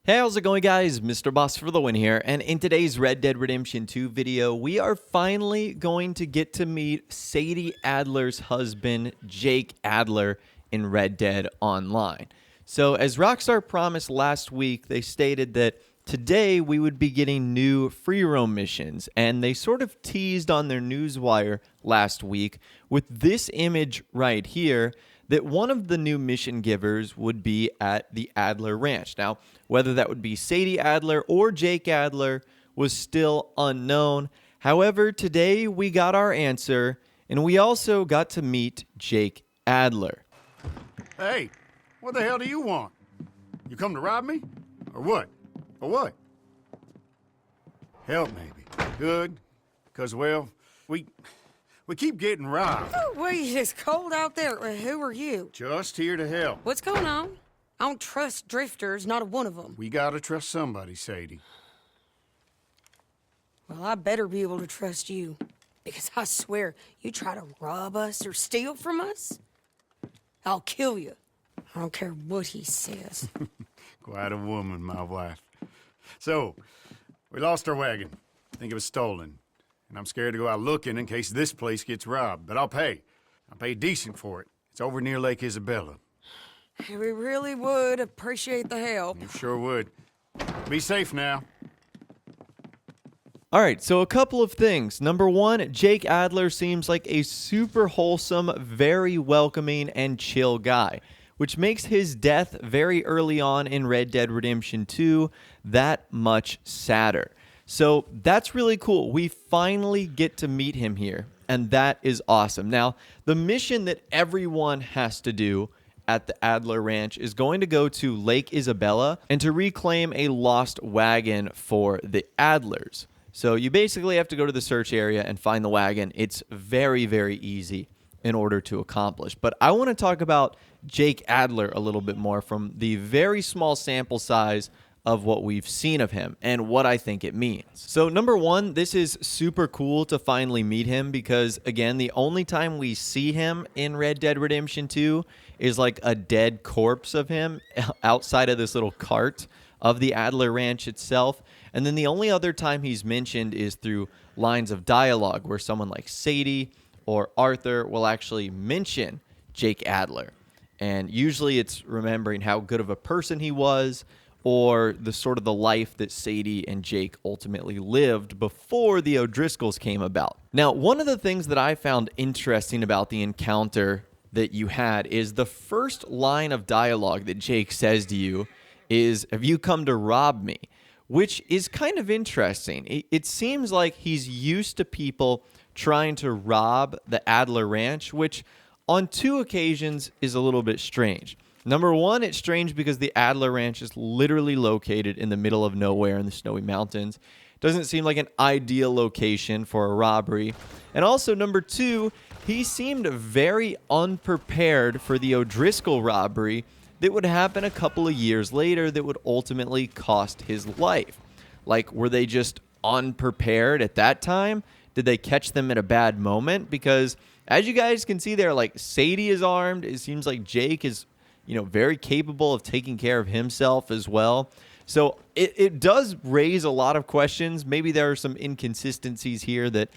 Hey, how's it going, guys? Mr. Boss for the win here, and in today's Red Dead Redemption 2 video, we are finally going to get to meet Sadie Adler's husband, Jake Adler, in Red Dead Online. So, as Rockstar promised last week, they stated that today we would be getting new free roam missions, and they sort of teased on their newswire last week with this image right here, that one of the new mission givers would be at the Adler Ranch. Now, whether that would be Sadie Adler or Jake Adler was still unknown. However, today we got our answer, and we also got to meet Jake Adler. Hey, what the hell do you want? You come to rob me? Or what? Or what? Help, maybe. Good. Because, well, we keep getting robbed. Oh, wait, it's cold out there. Who are you? Just here to help. What's going on? I don't trust drifters, not one of them. We gotta trust somebody, Sadie. Well, I better be able to trust you. Because I swear, you try to rob us or steal from us, I'll kill you. I don't care what he says. Quite a woman, my wife. So, we lost our wagon. I think it was stolen. And I'm scared to go out looking in case this place gets robbed. But I'll pay. I'll pay decent for it. It's over near Lake Isabella. We really would appreciate the help. You sure would. Be safe now. All right, so a couple of things. Number one, Jake Adler seems like a super wholesome, very welcoming, and chill guy, which makes his death very early on in Red Dead Redemption 2 that much sadder. So that's really cool. We finally get to meet him here, and that is awesome. Now, the mission that everyone has to do at the Adler Ranch is going to go to Lake Isabella and to reclaim a lost wagon for the Adlers. So you basically have to go to the search area and find the wagon. It's very, very easy in order to accomplish. But I want to talk about Jake Adler a little bit more from the very small sample size of what we've seen of him and what I think it means. So number one, this is super cool to finally meet him because, again, the only time we see him in Red Dead Redemption 2 is like a dead corpse of him outside of this little cart of the Adler Ranch itself. And then the only other time he's mentioned is through lines of dialogue where someone like Sadie or Arthur will actually mention Jake Adler. And usually it's remembering how good of a person he was, or the sort of the life that Sadie and Jake ultimately lived before the O'Driscolls came about. Now, one of the things that I found interesting about the encounter that you had is the first line of dialogue that Jake says to you is, "Have you come to rob me?" Which is kind of interesting. It seems like he's used to people trying to rob the Adler Ranch, which on two occasions is a little bit strange. Number one, it's strange because the Adler Ranch is literally located in the middle of nowhere in the snowy mountains. Doesn't seem like an ideal location for a robbery. And also, number two, he seemed very unprepared for the O'Driscoll robbery that would happen a couple of years later that would ultimately cost his life. Like, were they just unprepared at that time? Did they catch them at a bad moment? Because as you guys can see there, like, Sadie is armed. It seems like Jake is, very capable of taking care of himself as well. So it does raise a lot of questions. Maybe there are some inconsistencies here that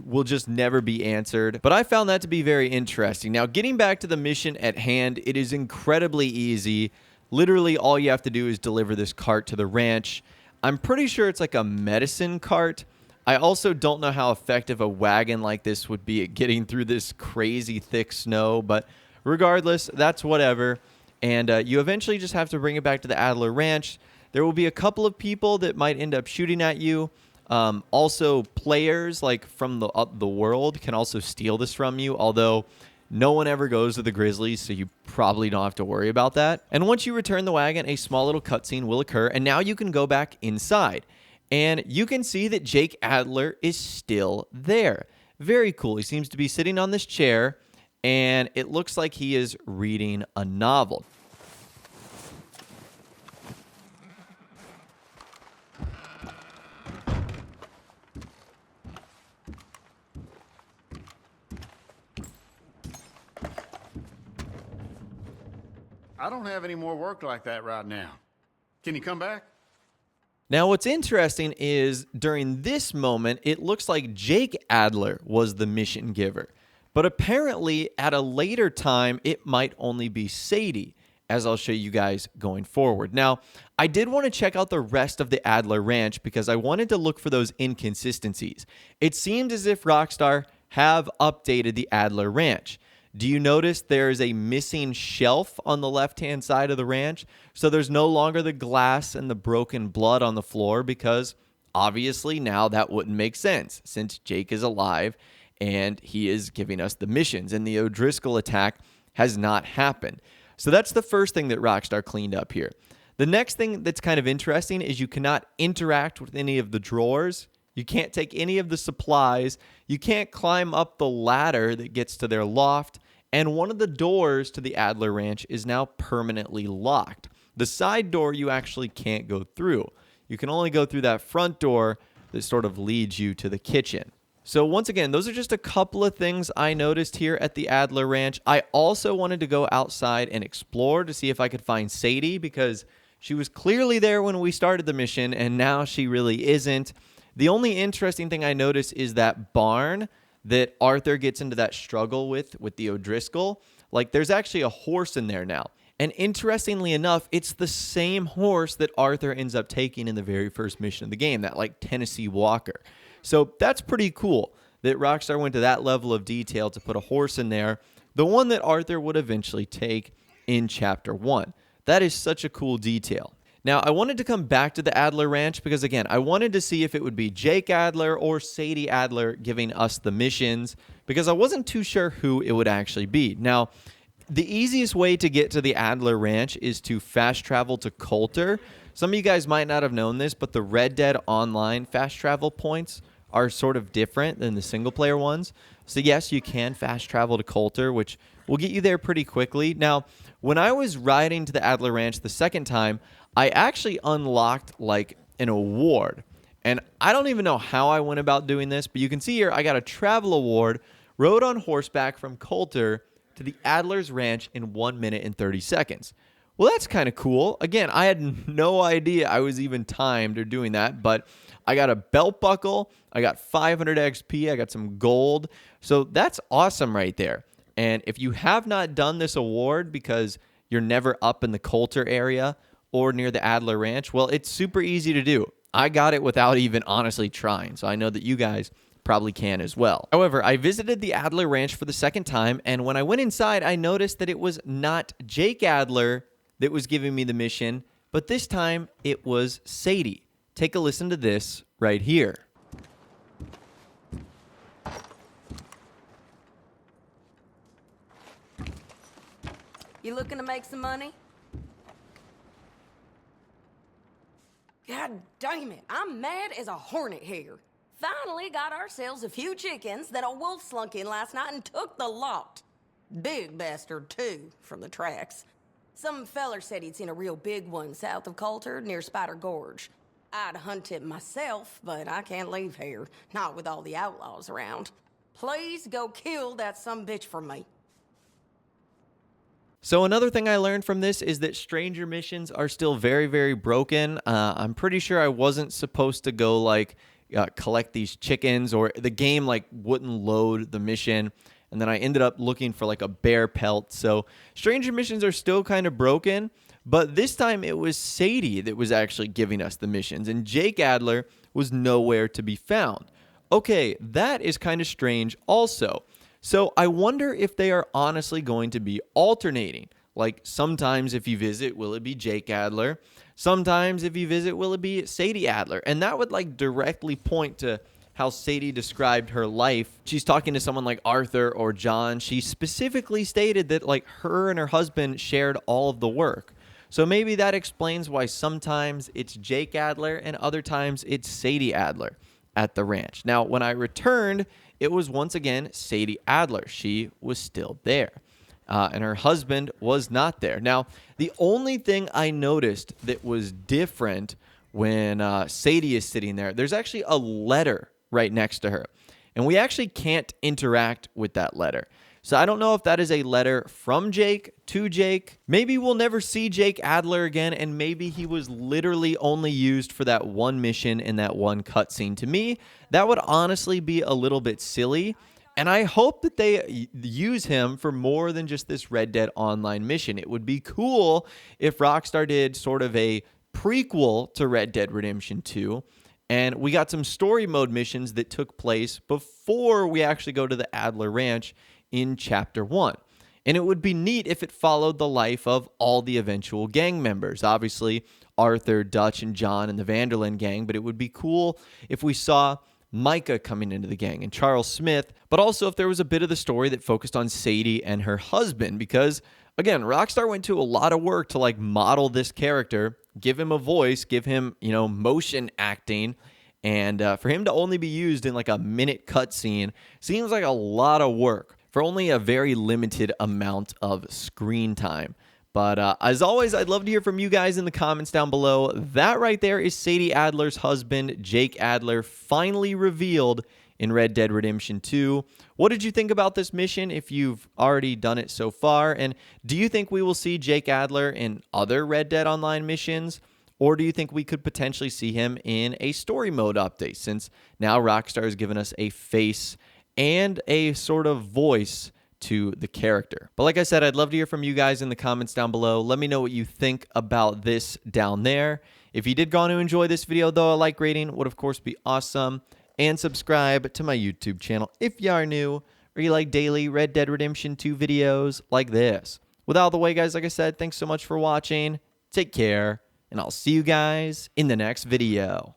will just never be answered. But I found that to be very interesting. Now, getting back to the mission at hand, it is incredibly easy. Literally, all you have to do is deliver this cart to the ranch. I'm pretty sure it's like a medicine cart. I also don't know how effective a wagon like this would be at getting through this crazy thick snow, but regardless, that's whatever. And you eventually just have to bring it back to the Adler Ranch. There will be a couple of people that might end up shooting at you. Also, players like from the world can also steal this from you, although no one ever goes to the Grizzlies, so you probably don't have to worry about that. And once you return the wagon, a small little cutscene will occur, and now you can go back inside. And you can see that Jake Adler is still there. Very cool. He seems to be sitting on this chair, and it looks like he is reading a novel. I don't have any more work like that right now. Can you come back? Now, what's interesting is during this moment, it looks like Jake Adler was the mission giver. But apparently, at a later time, it might only be Sadie, as I'll show you guys going forward. Now, I did want to check out the rest of the Adler Ranch because I wanted to look for those inconsistencies. It seemed as if Rockstar have updated the Adler Ranch. Do you notice there is a missing shelf on the left-hand side of the ranch? So there's no longer the glass and the broken blood on the floor because obviously now that wouldn't make sense since Jake is alive and he is giving us the missions and the O'Driscoll attack has not happened. So that's the first thing that Rockstar cleaned up here. The next thing that's kind of interesting is you cannot interact with any of the drawers. You can't take any of the supplies. You can't climb up the ladder that gets to their loft. And one of the doors to the Adler Ranch is now permanently locked. The side door you actually can't go through. You can only go through that front door that sort of leads you to the kitchen. So once again, those are just a couple of things I noticed here at the Adler Ranch. I also wanted to go outside and explore to see if I could find Sadie because she was clearly there when we started the mission and now she really isn't. The only interesting thing I noticed is that barn that Arthur gets into that struggle with the O'Driscoll. Like there's actually a horse in there now. And interestingly enough, it's the same horse that Arthur ends up taking in the very first mission of the game, that like Tennessee Walker. So that's pretty cool that Rockstar went to that level of detail to put a horse in there, the one that Arthur would eventually take in Chapter 1. That is such a cool detail. Now, I wanted to come back to the Adler Ranch because, again, I wanted to see if it would be Jake Adler or Sadie Adler giving us the missions because I wasn't too sure who it would actually be. Now, the easiest way to get to the Adler Ranch is to fast travel to Coulter. Some of you guys might not have known this, but the Red Dead Online fast travel points are sort of different than the single-player ones. So, yes, you can fast travel to Coulter, which will get you there pretty quickly. Now, when I was riding to the Adler Ranch the second time, I actually unlocked like an award. And I don't even know how I went about doing this, but you can see here I got a travel award, rode on horseback from Coulter to the Adler's Ranch in 1 minute and 30 seconds. Well, that's kind of cool. Again, I had no idea I was even timed or doing that, but I got a belt buckle, I got 500 XP, I got some gold. So that's awesome right there. And if you have not done this award because you're never up in the Coulter area or near the Adler Ranch, well, it's super easy to do. I got it without even honestly trying, so I know that you guys probably can as well. However, I visited the Adler Ranch for the second time, and when I went inside, I noticed that it was not Jake Adler that was giving me the mission, but this time it was Sadie. Take a listen to this right here. You looking to make some money? God damn it, I'm mad as a hornet here. Finally got ourselves a few chickens that a wolf slunk in last night and took the lot. Big bastard, too, from the tracks. Some feller said he'd seen a real big one south of Coulter near Spider Gorge. I'd hunt it myself, but I can't leave here, not with all the outlaws around. Please go kill that sumbitch for me. So another thing I learned from this is that stranger missions are still very, very broken. I'm pretty sure I wasn't supposed to go like collect these chickens, or the game like wouldn't load the mission. And then I ended up looking for like a bear pelt. So stranger missions are still kind of broken, but this time it was Sadie that was actually giving us the missions, and Jake Adler was nowhere to be found. Okay, that is kind of strange also. So I wonder if they are honestly going to be alternating. Like sometimes if you visit, will it be Jake Adler? Sometimes if you visit, will it be Sadie Adler? And that would like directly point to how Sadie described her life. She's talking to someone like Arthur or John. She specifically stated that like her and her husband shared all of the work. So maybe that explains why sometimes it's Jake Adler and other times it's Sadie Adler at the ranch. Now, when I returned, it was once again Sadie Adler. She was still there. And her husband was not there. Now, the only thing I noticed that was different when Sadie is sitting there, there's actually a letter right next to her. And we actually can't interact with that letter. So I don't know if that is a letter from Jake to Jake. Maybe we'll never see Jake Adler again, and maybe he was literally only used for that one mission in that one cutscene. To me, that would honestly be a little bit silly. And I hope that they use him for more than just this Red Dead Online mission. It would be cool if Rockstar did sort of a prequel to Red Dead Redemption 2, and we got some story mode missions that took place before we actually go to the Adler Ranch in Chapter 1. And it would be neat if it followed the life of all the eventual gang members. Obviously, Arthur, Dutch, and John and the Vanderlyn gang, but it would be cool if we saw Micah coming into the gang and Charles Smith, but also if there was a bit of the story that focused on Sadie and her husband, because again, Rockstar went to a lot of work to like model this character, give him a voice, give him, motion acting, and for him to only be used in like a minute cutscene seems like a lot of work for only a very limited amount of screen time. But as always, I'd love to hear from you guys in the comments down below. That right there is Sadie Adler's husband, Jake Adler, finally revealed in Red Dead Redemption 2. What did you think about this mission if you've already done it so far? And do you think we will see Jake Adler in other Red Dead Online missions? Or do you think we could potentially see him in a story mode update, since now Rockstar has given us a face and a sort of voice to the character? But like I said, I'd love to hear from you guys in the comments down below. Let me know what you think about this down there. If you did go on to enjoy this video, though, a like rating would of course be awesome. And subscribe to my YouTube channel if you are new or you like daily Red Dead Redemption 2 videos like this. With all the way, guys, like I said, thanks so much for watching. Take care, and I'll see you guys in the next video.